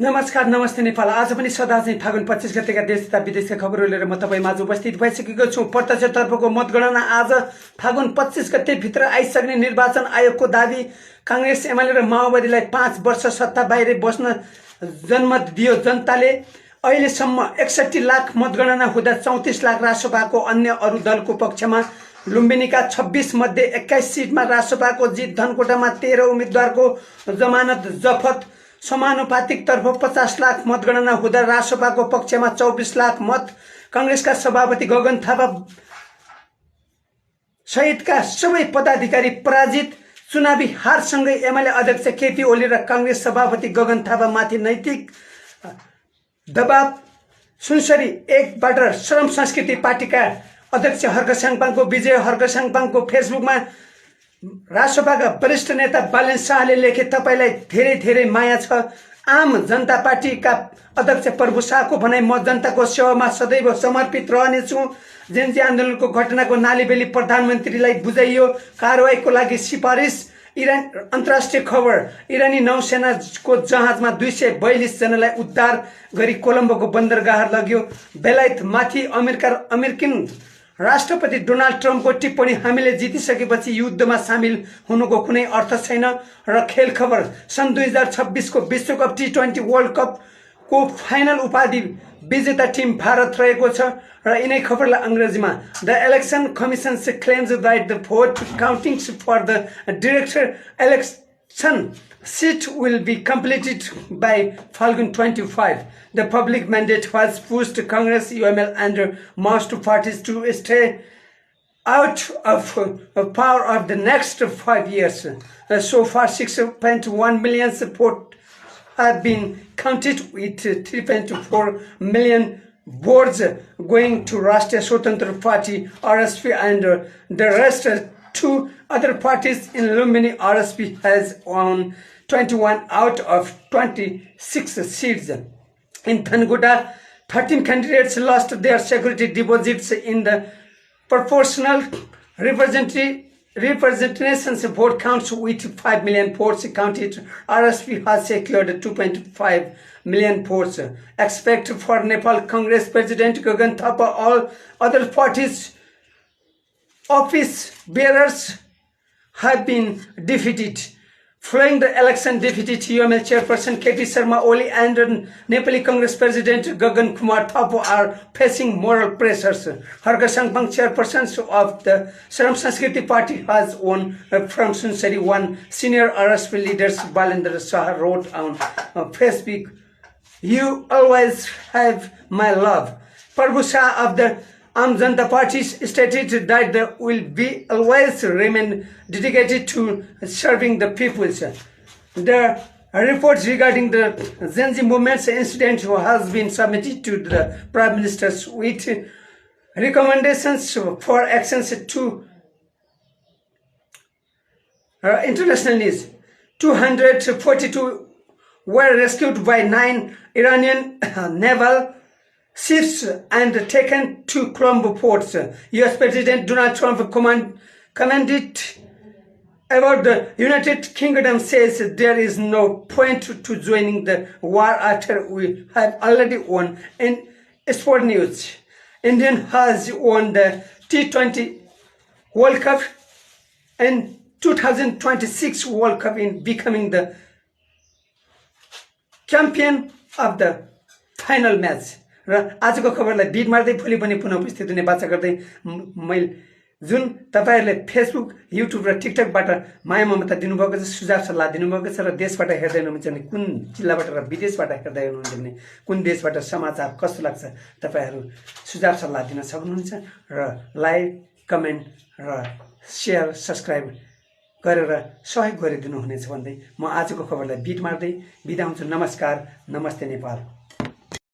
नमस्कार नमस्ते नेपाल। आज पनि सदा चाहिँ फागुन 25 गतेका देश तथा विदेशका खबरहरू लिएर म तपाईँ उपस्थित भइसकेको छु। प्रत्यक्षतर्फको मतगणना आज फागुन 25 गते भित्र आइसक्ने निर्वाचन आयोगको दावी। कांग्रेस एमाले र माओवादीलाई 5 वर्ष सत्ता बाहिर बस्न जनमत दियो जनताले। अहिलेसम्म 61 लाख मतगणना हुँदा 34 लाख रासोपाको अन्य अरू दलको पक्षमा। लुम्बिनीका 26 मध्ये 21 सिटमा रासोपाको जित। धनकोटामा 13 उम्मेद्वारको जमानत जफत। समानुपातिक तर्फ 50 लाख मतगणना हुँदा रासोपाको पक्षमा 24 लाख मत। कांग्रेसका सभापति गगन थापा सहितका सबै पदाधिकारी पराजित। चुनावी हारसँगै एमाले अध्यक्ष केपी ओली र कांग्रेस सभापति गगन थापा माथि नैतिक दबाव। सुनसरी 1बाट श्रम संस्कृति पार्टीका अध्यक्ष हर्क साङपाङको विजय। हर्क साङपाङको फेसबुकमा रासोपाका वरिष्ठ नेता बालेन शाहले लेखे, तपाईलाई धेरै धेरै माया छ। आम जनता पार्टीका अध्यक्ष प्रभु शाहको भनाई, म जनताको सेवामा सदैव समर्पित रहनेछु। जेन्जी आन्दोलनको घटनाको नालीबेली प्रधानमन्त्रीलाई बुझाइयो। कारवाहीको लागि सिफारिस। इरान अन्तर्राष्ट्रिय खबर, इरानी नौसेनाको जहाजमा 242 जनालाई उद्धार गरी कोलम्बोको बन्दरगाह लग्यो। बेलायत माथि अमेरिकन राष्ट्रपति डोनाल्ड ट्रम्पको टिप्पणी, हामीले जितिसकेपछि युद्धमा सामेल हुनुको कुनै अर्थ छैन। र खेल खबर, सन् 2026 को विश्वकप T20 वर्ल्ड कप को फाइनल उपाधि विजेता टिम भारत रहेको छ। र यिनै खबरलाई अंग्रेजीमा, the election commission claims that the vote countings for the director election seat will be completed by Falgun 25. The public mandate was pushed Congress, UML and most parties to stay out of power of the next 5 years. So far 6.1 million support have been counted, with 3.4 million votes going to Rashtriya Swatantra Party RSP and the rest to other parties. In Lumbini, RSP has won 21 out of 26 seats. In Thanguda, 13 candidates lost their security deposits in the proportional representations vote counts, with 5 million votes counted. RSP has secured 2.5 million votes. Expect for Nepal Congress President Gagan Thapa, all other parties' office bearers have been defeated. Following the election, Deputy UML Chairperson KP Sharma Oli and Nepali Congress President Gagan Kumar Thapo are facing moral pressures. Harka Sangpang, Chairperson of the Shram Sanskriti Party, has won from Sunsari. One senior RSP leaders, Balendra Shah, wrote on Facebook, "You always have my love." Prabhu Shah of the Aam Janata Party stated that they will be always remain dedicated to serving the people. The reports regarding the Zenzi movement's incident has been submitted to the Prime Minister with recommendations for actions to international needs. 242 were rescued by 9 Iranian naval ships and taken to Colombo ports. US President Donald Trump commented about the United Kingdom, says there is no point to joining the war after we have already won. In sport news, India has won the T20 World Cup and 2026 World Cup in becoming the champion of the final match. र आजको खबरलाई beet मार्दै भोलि पनि पुनः उपस्थित हुने बाचा गर्दै मैले जुन तपाईहरुले फेसबुक, युट्युब र टिकटकबाट माया ममता दिनुभएको छ, सुझाव सल्लाह दिनुभएको छ, र देशबाट हेर्दै हुनुहुन्छ भने कुन जिल्लाबाट र विदेशबाट हेर्दै हुनुहुन्छ भने कुन देशबाट समाचार कस्तो लाग्छ तपाईहरु सुझाव सल्लाह दिन सक्नुहुन्छ। र लाइक, कमेन्ट र शेयर, सब्स्क्राइब गरेर सहयोग गरिदिनु हुनेछ भन्दै म आजको खबरलाई बिट मार्दै बिदा हुन्छु। नमस्कार, नमस्ते नेपाल।